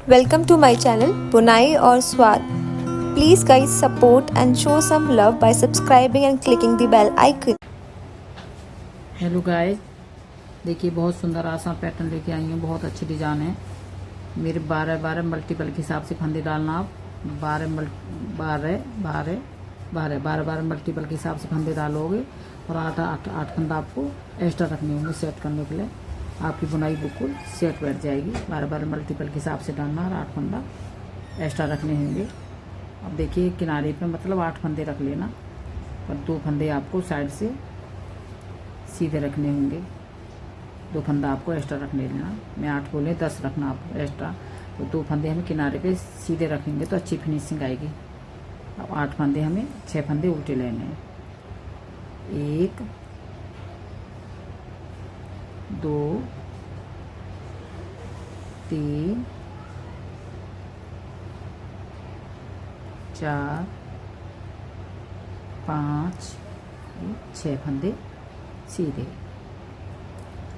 Welcome to my channel बुनाई और स्वाद. Please guys support and show some love by subscribing and clicking the bell icon. Hello guys, देखिए बहुत सुंदर आसान पैटर्न लेके आई हूँ। बहुत अच्छी डिज़ाइन है। मेरे 12 मल्टीपल के हिसाब से फंदे डालना आप 12 मल्टीपल के हिसाब से फंदे डालोगे और 8 फंदा आपको एक्स्ट्रा रखने होंगे सेट करने के लिए। आपकी बुनाई बिल्कुल सेट बैठ जाएगी। 12 मल्टीपल के हिसाब से डालना और 8 फंदा एक्स्ट्रा रखने होंगे। अब देखिए किनारे पे मतलब 8 फंदे रख लेना, पर 2 फंदे आपको साइड से सीधे रखने होंगे। 2 फंदा आपको एक्स्ट्रा रखने लेना। मैं 8 बोले 10 रखना आपको एक्स्ट्रा, तो 2 फंदे हमें किनारे पे सीधे रखेंगे तो अच्छी फिनिशिंग आएगी। अब 8 फंदे हमें 6 फंदे उल्टे लेने हैं। 1 2 3 4 5 6 फंदे सीधे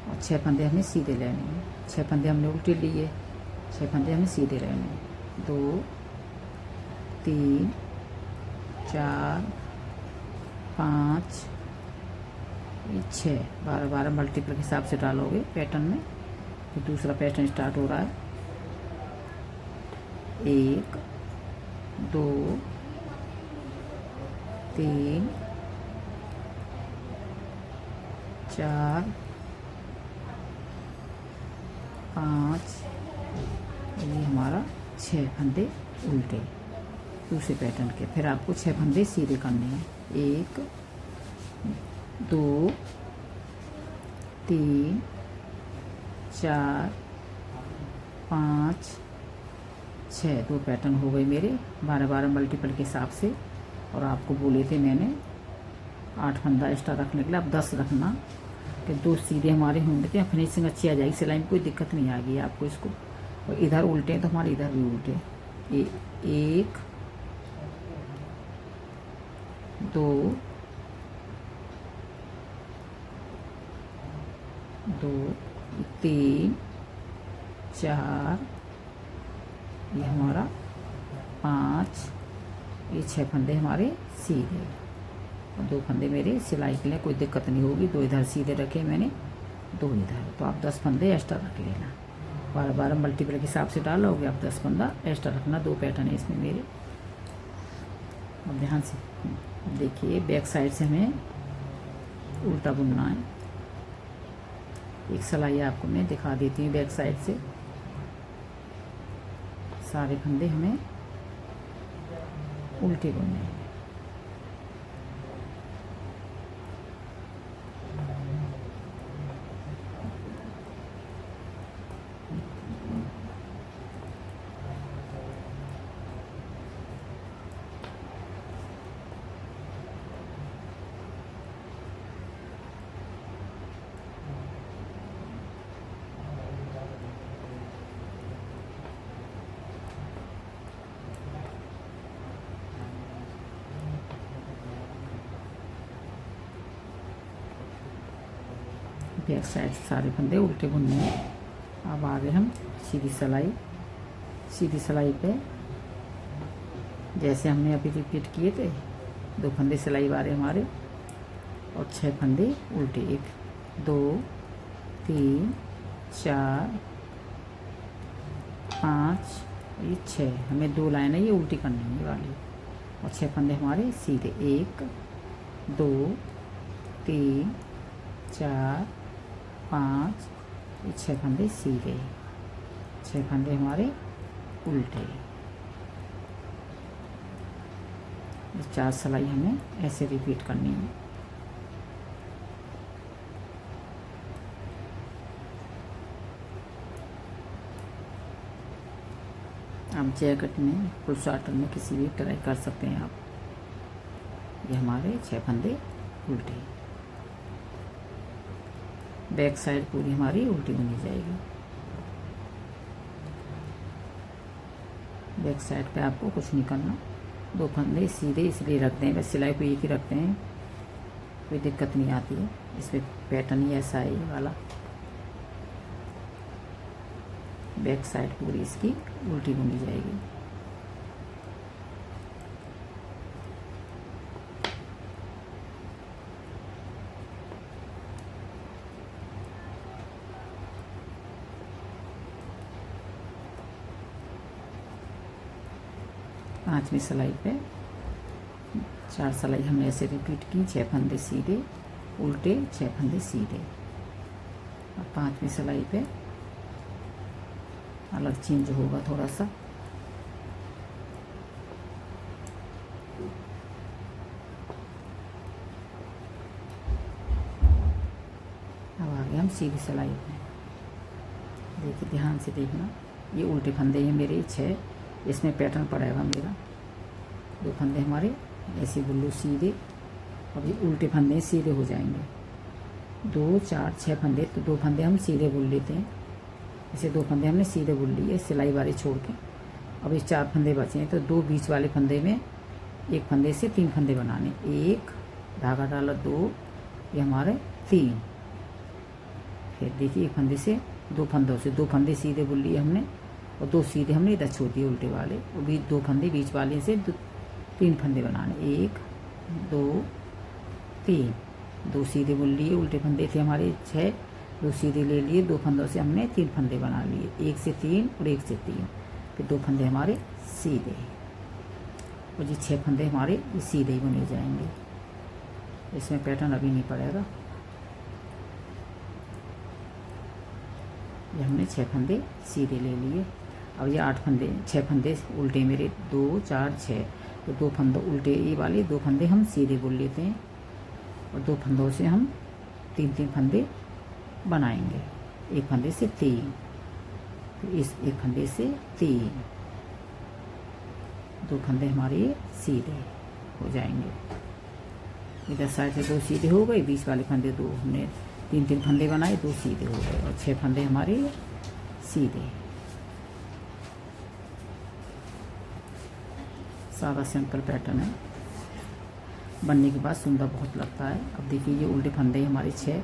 और 6 फंदे हमें सीधे लेने हैं। 6 फंदे हमने उल्टे लिए, 6 फंदे हमें सीधे लेने हैं। 2 3 4 5 6 12 मल्टीपल के हिसाब से डालोगे पैटर्न में। तो दूसरा पैटर्न स्टार्ट हो रहा है। 1 2 3 4 5, ये हमारा 6 फंदे उल्टे दूसरे पैटर्न के। फिर आपको 6 फंदे सीधे करने हैं। 1 2 3 4 5 6 2 पैटर्न हो गए मेरे 12 मल्टीपल के हिसाब से। और आपको बोले थे मैंने 8 फंदा एक्स्ट्रा रखने के लिए। अब 10 रखना कि 2 सीधे हमारे होंगे तो फिनिशिंग अच्छी आ जाएगी। सिलाई में कोई दिक्कत नहीं आएगी आपको। इसको और इधर उल्टे हैं तो हमारे इधर भी उल्टे। 1 2 2 3 4, ये हमारा 5, ये 6 फंदे हमारे सीधे और 2 फंदे मेरे सिलाई के लिए कोई दिक्कत नहीं होगी। 2 इधर सीधे रखे मैंने, 2 इधर। तो आप 10 फंदे एक्स्ट्रा रख लेना। 12 मल्टीपल के हिसाब से डालोगे आप 10 फंदा एक्स्ट्रा रखना। 2 पैटर्न है इसमें मेरे। अब ध्यान से देखिए, बैक साइड से हमें उल्टा बुनना है। एक सिलाई आपको मैं दिखा देती हूँ बैक साइड से। सारे फंदे हमें उल्टे बुनने हैं। बैक साइड से सारे फंदे उल्टे बुनने हैं। अब आगे हम सीधी सिलाई पे जैसे हमने अभी रिपीट किए थे। 2 फंदे सिलाई वाले हमारे और 6 फंदे उल्टे। 1 2 3 4 5, ये 6 हमें 2 लाइनें ये उल्टी करनी है वाली और 6 फंदे हमारे सीधे। 1 2 3 4 5, ये 6 फंदे सीधे, 6 फंदे हमारे उल्टे। ये 4 सिलाई हमें ऐसे रिपीट करनी है। आप जैकेट में, फुल स्वेटर में किसी भी ट्राई कर सकते हैं आप। ये हमारे 6 फंदे उल्टे। बैक साइड पूरी हमारी उल्टी बनी जाएगी। बैक साइड पे आपको कुछ नहीं करना। 2 फंदे सीधे इसलिए रखते हैं, बस सिलाई को एक ही रखते हैं, कोई दिक्कत नहीं आती है। इसमें पैटर्न ही ऐसा है ये वाला। बैक साइड पूरी इसकी उल्टी बुनी जाएगी। पांचवी सिलाई पे 4 सिलाई हमने ऐसे रिपीट की, 6 फंदे सीधे उल्टे, 6 फंदे सीधे। अब पांचवी सिलाई पे अलग चेंज होगा थोड़ा सा। अब आगे हम सीधी सिलाई पे, देखिए ध्यान से देखना, ये उल्टे फंदे हैं मेरे 6, इसमें पैटर्न पड़ेगा मेरा। 2 फंदे हमारे ऐसे बुल्लू सीधे, अब ये उल्टे फंदे सीधे हो जाएंगे। 2 4 6 फंदे, तो 2 फंदे हम सीधे बुन लेते हैं। ऐसे 2 फंदे हमने सीधे बुन लिए सिलाई वाले छोड़ के। अब ये 4 फंदे बचे हैं, तो 2 बीच वाले फंदे में एक फंदे से 3 फंदे बनाने। 1 धागा डाला, 2 ये हमारे 3। फिर देखिए एक फंदे से 2 फंदों से 2 फंदे सीधे बुन लिए हमने, और 2 सीधे हमने इधर छोड़ दिए उल्टे वाले, और बीच 2 फंदे बीच वाले से 3 फंदे बनाने। 1 2 3, 2 सीधे बुन लिए, उल्टे फंदे थे हमारे 6, 2 सीधे ले लिए, 2 फंदों से हमने 3 फंदे बना लिए, 1 से 3 और 1 से 3, फिर 2 फंदे हमारे सीधे, और ये 6 फंदे हमारे ये सीधे ही बुने जाएंगे। इसमें पैटर्न अभी नहीं पड़ेगा। ये हमने 6 फंदे सीधे ले लिए। अब ये 8 फंदे, 6 फंदे उल्टे मेरे 2 4 6, तो 2 फंदे उल्टे ये वाले 2 फंदे हम सीधे बुन लेते हैं, और 2 फंदों से हम 3 फंदे बनाएंगे। एक फंदे से 3, फिर इस एक फंदे से 3, 2 फंदे हमारे ये सीधे हो जाएंगे। इधर साइड से 2 सीधे हो गए, बीच वाले फंदे 2 हमने 3 फंदे बनाए, 2 सीधे हो गए, और 6 फंदे हमारे सीधे। सादा सिंपल पैटर्न है, बनने के बाद सुंदर बहुत लगता है। अब देखिए ये उल्टे फंदे हमारे 6,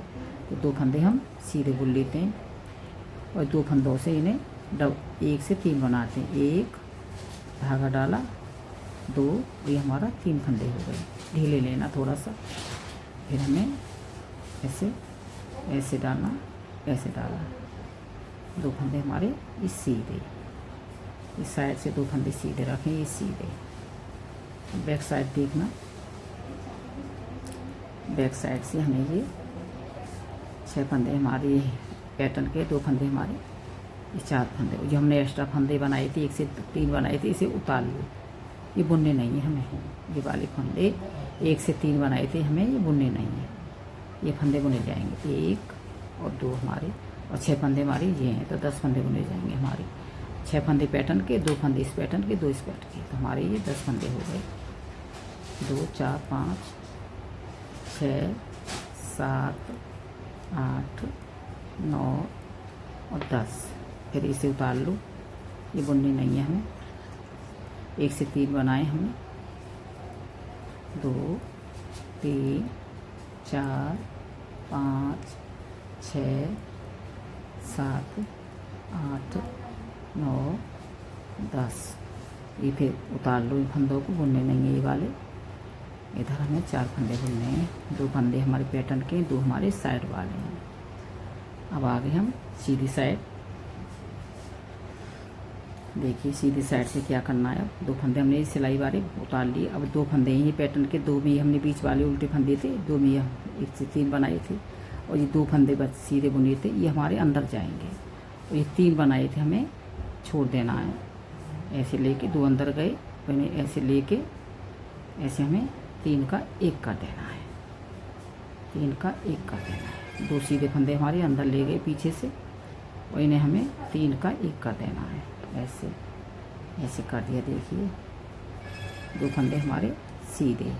तो 2 फंदे हम सीधे बुन लेते हैं, और 2 फंदों से इन्हें 1 से 3 बनाते हैं। 1 धागा डाला, 2 ये हमारा 3 फंदे हो गए। ढीले लेना थोड़ा सा, फिर हमें ऐसे ऐसे डालना, ऐसे डाला, 2 फंदे हमारे इस सीधे, इस साइड से 2 फंदे सीधे रखें, ये सीधे। बैक साइड देखना, बैक साइड से हमें ये 6 फंदे हमारे पैटर्न के, 2 फंदे हमारे ये 4 फंदे, जो हमने एक्स्ट्रा फंदे बनाए थे 1 से 3 बनाए थे, इसे उतार लो। ये बुनने नहीं है हमें, ये वाले फंदे 1 से 3 बनाए थे, हमें ये बुनने नहीं है, ये फंदे बुने जाएंगे। 1 और 2 हमारे, और 6 फंदे हमारे ये हैं, तो 10 फंदे बुने जाएंगे हमारे। 6 फंदे पैटर्न के, 2 फंदे इस पैटर्न के, 2 इस पैटर्न के, तो हमारे ये 10 फंदे हो गए। 2 4 5 6 7 8 9 और 10, फिर इसे उतार लो, ये बुनने नहीं है हमें। 1 से 3 बनाए हमने, 2 3 4 5 6 7 8 9 10, ये फिर उतार लो इन फंदों को, बुनने नहीं है ये वाले। इधर हमें 4 फंदे बुनने हैं, 2 फंदे हमारे पैटर्न के, 2 हमारे साइड वाले हैं। अब आगे हम सीधी साइड, देखिए सीधी साइड से क्या करना है। 2 फंदे हमने सिलाई वाले उतार लिए, अब 2 फंदे ही पैटर्न के, 2 भी हमने बीच वाले उल्टे फंदे थे, 2 भी हम 1 से 3 बनाए थे, और ये 2 फंदे बस सीधे बुने थे, ये हमारे अंदर जाएंगे, और ये 3 बनाए थे हमें छोड़ देना है। ऐसे लेके 2 अंदर गए, मैंने ऐसे लेके ऐसे हमें 3 का 1 कर देना है, 3 का 1 कर देना है। 2 सीधे फंदे हमारे अंदर ले गए पीछे से, और इन्हें हमें 3 का 1 कर देना है। ऐसे ऐसे कर दिया, देखिए 2 फंदे हमारे सीधे,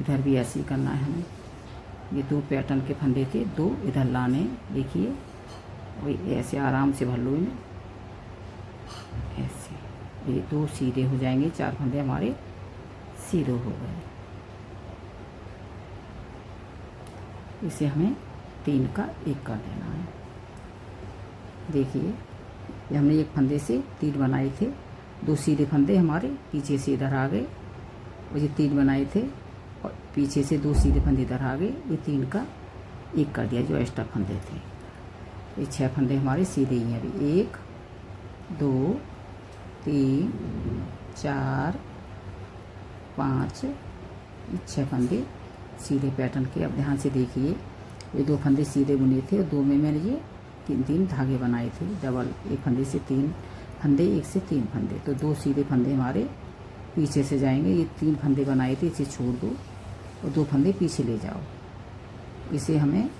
इधर भी ऐसे ही करना है हमें। ये 2 पैटर्न के फंदे थे, 2 इधर लाने, देखिए वही ऐसे आराम से भर लो इन्हें, ऐसे ये 2 सीधे हो जाएंगे, 4 फंदे हमारे सीधे हो गए। इसे हमें 3 का 1 कर देना है। देखिए ये हमने एक फंदे से 3 बनाए थे, 2 सीधे फंदे हमारे पीछे से इधर आ गए, और ये 3 बनाए थे और पीछे से 2 सीधे फंदे इधर आ गए, ये 3 का 1 कर दिया जो एक्स्ट्रा फंदे थे। ये 6 फंदे हमारे सीधे ही हैं अभी, 1 2 3 4 5, ये 6 फंदे सीधे पैटर्न के। अब ध्यान से देखिए, ये 2 फंदे सीधे बुने थे और 2 में मैंने ये 3 धागे बनाए थे डबल, एक फंदे से 3 फंदे, एक से 3 फंदे, तो 2 सीधे फंदे हमारे पीछे से जाएंगे। ये 3 फंदे बनाए थे, इसे छोड़ दो और 2 फंदे पीछे ले जाओ, इसे हमें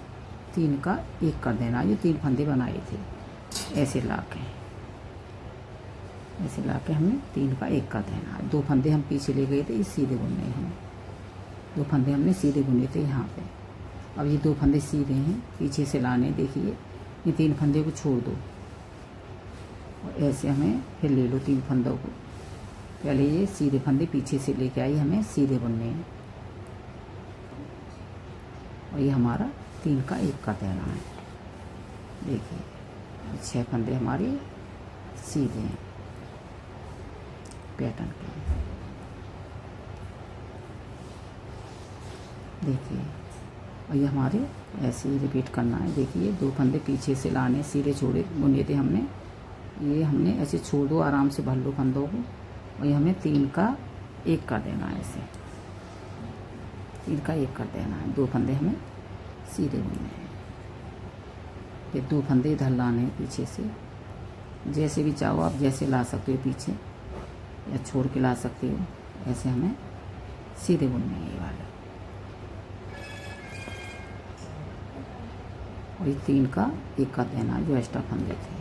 3 का 1 कर देना। ये 3 फंदे बनाए थे, ऐसे ला के हमें 3 का 1 कर देना। 2 फंदे हम पीछे ले गए थे, ये सीधे बुनने हैं, 2 फंदे हमने सीधे बुने थे यहाँ पे। अब ये 2 फंदे सीधे हैं, पीछे से लाने, देखिए ये 3 फंदे को छोड़ दो और ऐसे हमें फिर ले लो 3 फंदों को। पहले ये सीधे फंदे पीछे से लेके आई, हमें सीधे बुनने हैं, और ये हमारा 3 का 1 का देना है। देखिए 6 फंदे हमारे सीधे हैं पैटर्न के। देखिए, और ये हमारे ऐसे ही रिपीट करना है। देखिए 2 फंदे पीछे से लाने, सीधे छोड़े बुने थे हमने, ये हमने ऐसे छोड़ दो, आराम से भर लो फंदों को, और ये हमें 3 का 1 कर देना है, ऐसे 3 का 1 कर देना है। 2 फंदे हमें सीधे बुनने हैं, ये 2 फंदे इधर लाने हैं पीछे से, जैसे भी चाहो आप जैसे ला सकते हो, पीछे या छोड़ के ला सकते हो, ऐसे हमें सीधे बुनने हैं ये वाले। और ये 3 का 1 का देना जो एक्स्ट्रा फंदे थे।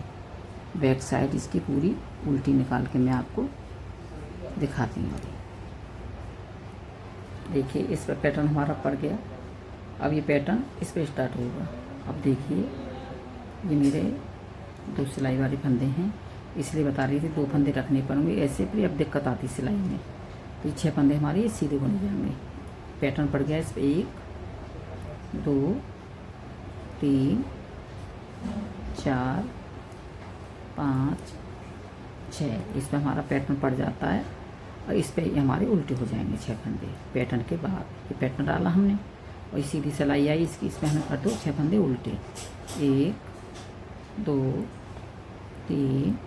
बैक साइड इसकी पूरी उल्टी निकाल के मैं आपको दिखाती हूँ। देखिए इस पर पैटर्न हमारा पड़ गया, अब ये पैटर्न इस पर स्टार्ट होगा। अब देखिए ये मेरे 2 सिलाई वाले फंदे हैं, इसलिए बता रही थी 2 फंदे रखने पड़ेंगे, ऐसे भी अब दिक्कत आती सिलाई में। तो 6 फंदे हमारे ये सीधे बुने जाएंगे। पैटर्न पड़ गया इस पर 1 2 3 4 5 6, इस पर हमारा पैटर्न पड़ जाता है, और इस पे ये हमारे उल्टे हो जाएंगे 6 फंदे पैटर्न के बाद। ये पैटर्न डाला हमने और सीधी सिलाई आई इसकी, इस पर हमें कर दो 6 फंदे उल्टे, 1 2 3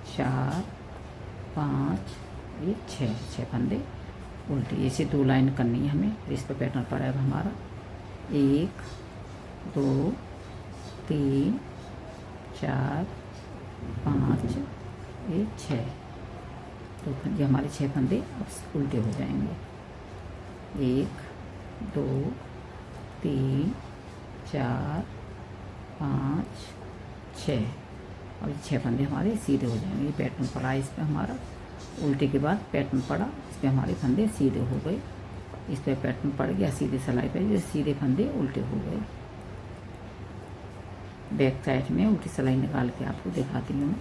4 5, ये 6 फंदे उल्टे, ऐसे 2 लाइन करनी है हमें। तो इस पर पैटर्न पड़ा है हमारा 1 2 3 4 5, ये 6, तो ये हमारे 6 फंदे अब उल्टे हो जाएंगे। 1 2 3 4 5 6, और ये 6 फंदे हमारे सीधे हो जाएंगे। ये पैटर्न पड़ा है इस पर हमारा, उल्टे के बाद पैटर्न पड़ा, इस पर हमारे फंदे सीधे हो गए। इस पर पैटर्न पड़ गया सीधे सिलाई पे, ये सीधे फंदे उल्टे हो गए। बैक साइड में उल्टी सिलाई निकाल के आपको दिखाती हूँ,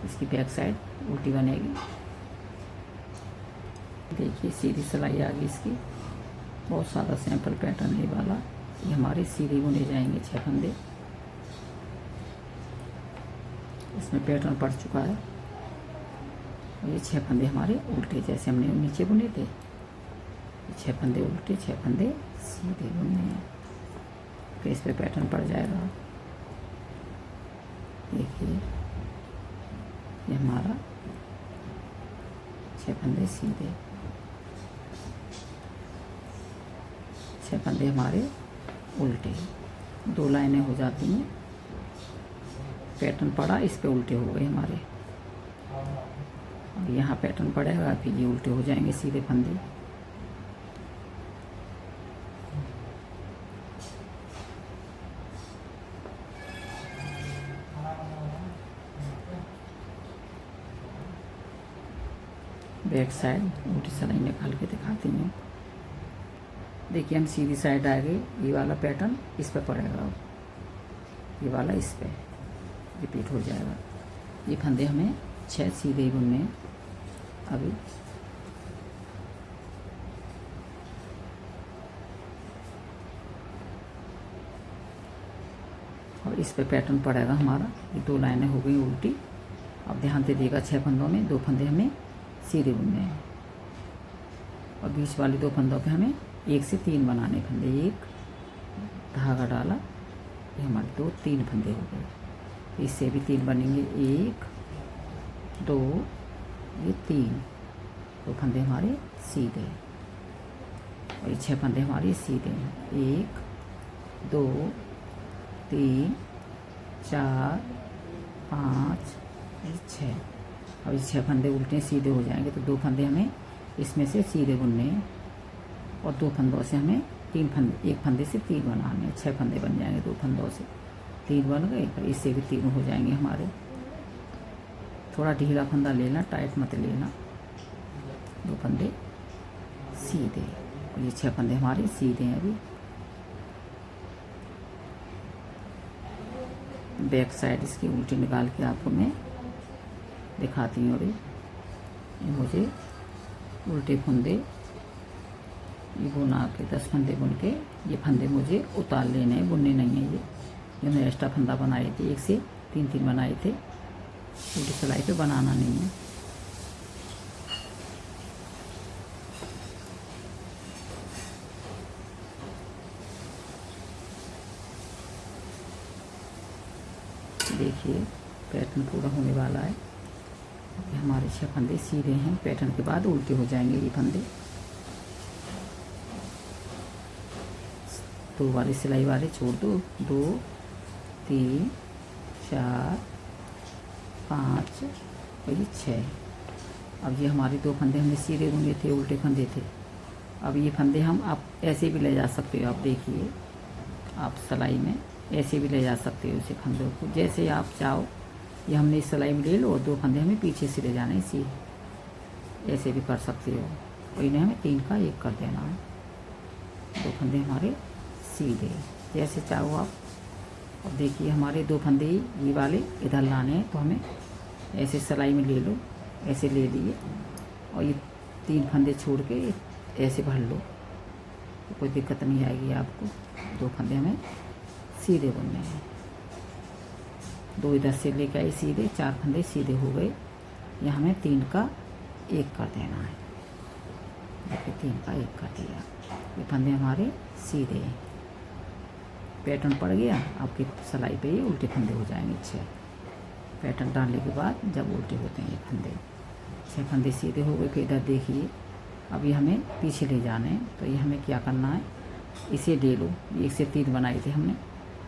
इसकी बैक साइड उल्टी बनेगी। देखिए सीधी सिलाई आ गई इसकी, बहुत सादा सैंपल पैटर्न है वाला। ये हमारे सीधे बुने जाएंगे 6 फंदे, इसमें पैटर्न पड़ चुका है। और ये 6 फंदे हमारे उल्टे, जैसे हमने नीचे बुने थे, 6 फंदे उल्टे 6 फंदे सीधे बुनने हैं, फिर इस पर पैटर्न पड़ जाएगा। देखिए ये हमारा 6 फंदे सीधे, 6 फंदे हमारे उल्टे, 2 लाइनें हो जाती हैं। पैटर्न पड़ा, इस पे उल्टे हो गए हमारे। अब यहाँ पैटर्न पड़ेगा, फिर ये उल्टे हो जाएंगे सीधे फंदे। बैक साइड उल्टी सिलाई निकाल के दिखाती हूँ। देखिए हम सीधी साइड आ गए, ये वाला पैटर्न इस पे पड़ेगा, ये वाला इस पे रिपीट हो जाएगा। ये फंदे हमें 6 सीधे ही बुनने हैं अभी। और इस पे पैटर्न पड़ेगा हमारा। ये 2 लाइनें हो गई उल्टी। अब ध्यान से देखिएगा 6 फंदों में 2 फंदे हमें सीधे बुनने हैं और बीच वाले 2 फंदों पे हमें 1 से 3 बनाने फंदे। 1 धागा डाला, ये हमारे 3 फंदे हो गए। इससे भी 3 बनेंगे, 1 2 ये 3 2 फंदे हमारे सीधे और ये 6 फंदे हमारे सीधे हैं। 1 2 3 4 5 6। अब ये 6 फंदे उल्टे सीधे हो जाएंगे तो 2 फंदे हमें इसमें से सीधे बुनने हैं और 2 फंदों से हमें 3 फंदे, 1 फंदे से 3 बनाने हैं। 6 फंदे बन जाएंगे, 2 फंदों से 3 बन गए और इससे भी 3 हो जाएंगे हमारे। थोड़ा ढीला फंदा लेना, टाइट मत लेना। 2 फंदे सीधे और ये 6 फंदे हमारे सीधे हैं। अभी बैक साइड इसकी उल्टी निकाल के आपको मैं दिखाती हूँ। और ये मुझे उल्टे फंदे ये बुना के 10 फंदे बुन के ये फंदे मुझे उतार लेने हैं, बुनने नहीं है। ये मैंने एक्स्ट्रा फंदा बनाए थे, 1 से 3 बनाए थे। उल्टी सिलाई पे बनाना नहीं है। देखिए पैटर्न पूरा होने वाला है। ये हमारे 6 फंदे सीधे हैं। पैटर्न के बाद उल्टे हो जाएंगे ये फंदे। 2 वाले सिलाई वाले छोड़ दो। 2 3 4 5 और ये 6। अब ये हमारे 2 फंदे हमने सीधे बुने थे, उल्टे फंदे थे। अब ये फंदे हम आप ऐसे भी ले जा सकते हो। आप देखिए, आप सिलाई में ऐसे भी ले जा सकते हो इसे फंदों को, जैसे आप चाहो। ये हमने इस सिलाई में ले लो और 2 फंदे हमें पीछे से ले जाने इसी, ऐसे भी कर सकते हो। और इन्हें हमें 3 का 1 कर देना है। 2 फंदे हमारे सीधे, जैसे चाहो आप। अब देखिए हमारे 2 फंदे ये वाले इधर लाने हैं तो हमें ऐसे सिलाई में ले लो, ऐसे ले लिए और ये 3 फंदे छोड़ के ऐसे भर लो तो कोई दिक्कत नहीं आएगी आपको। 2 फंदे हमें सीधे बुनने हैं। 2 इधर से लेके आए सीधे, 4 फंदे सीधे हो गए। यहाँ हमें 3 का 1 कर देना है। देखिए 3 का 1 कर दिया। ये फंदे हमारे सीधे हैं। पैटर्न पड़ गया। आपकी सिलाई पे ये उल्टे फंदे हो जाएंगे 6। पैटर्न डालने के बाद जब उल्टे होते हैं ये फंदे, 6 फंदे सीधे हो गए। फिर इधर देखिए, अभी हमें पीछे ले जाने हैं तो ये हमें क्या करना है, इसे ले लो। 1 से 3 बनाए थे हमने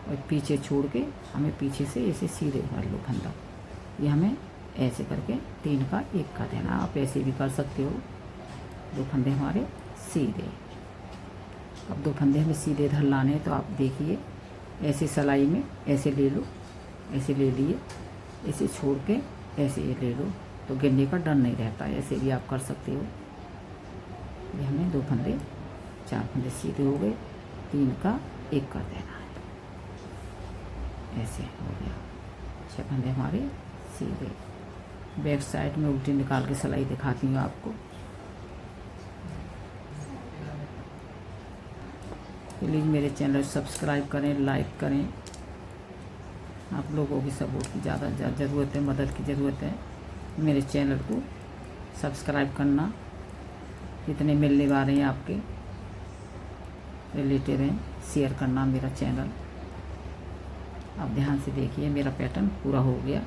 और पीछे छोड़ के हमें पीछे से ऐसे सीधे भर लो फंदा। ये हमें ऐसे करके 3 का 1 कर देना। आप ऐसे भी कर सकते हो। 2 फंदे हमारे सीधे। अब 2 फंदे हमें सीधे इधर लाने हैं तो आप देखिए, ऐसे सिलाई में ऐसे ले लो, ऐसे ले लिए, ऐसे छोड़ के ऐसे ये ले लो तो गिरने का डर नहीं रहता। ऐसे भी आप कर सकते हो। ये हमें 2 फंदे, 4 फंदे सीधे हो गए। 3 का 1 कर देना है। ऐसे हो गया। 6 फंदे हमारे सीधे। बैक साइड में उल्टी निकाल के सिलाई दिखाती हूँ आपको। प्लीज़ मेरे चैनल सब्सक्राइब करें, लाइक करें। आप लोगों की सपोर्ट की ज़्यादा ज़रूरत है, मदद की ज़रूरत है। मेरे चैनल को सब्सक्राइब करना। जितने मिलने वाले हैं आपके रिलेटेड हैं, शेयर करना मेरा चैनल। अब ध्यान से देखिए, मेरा पैटर्न पूरा हो गया।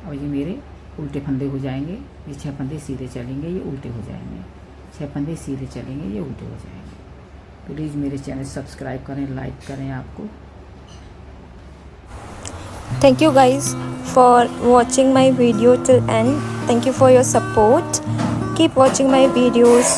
अब ये मेरे उल्टे फंदे हो जाएंगे। ये 6 फंदे सीधे चलेंगे, ये उल्टे हो जाएंगे। 6 फंदे सीधे चलेंगे, ये उल्टे हो जाएंगे। प्लीज़ मेरे चैनल सब्सक्राइब करें, लाइक करें। आपको Thank you guys for watching my video till end. Thank you for your support. Keep watching my videos.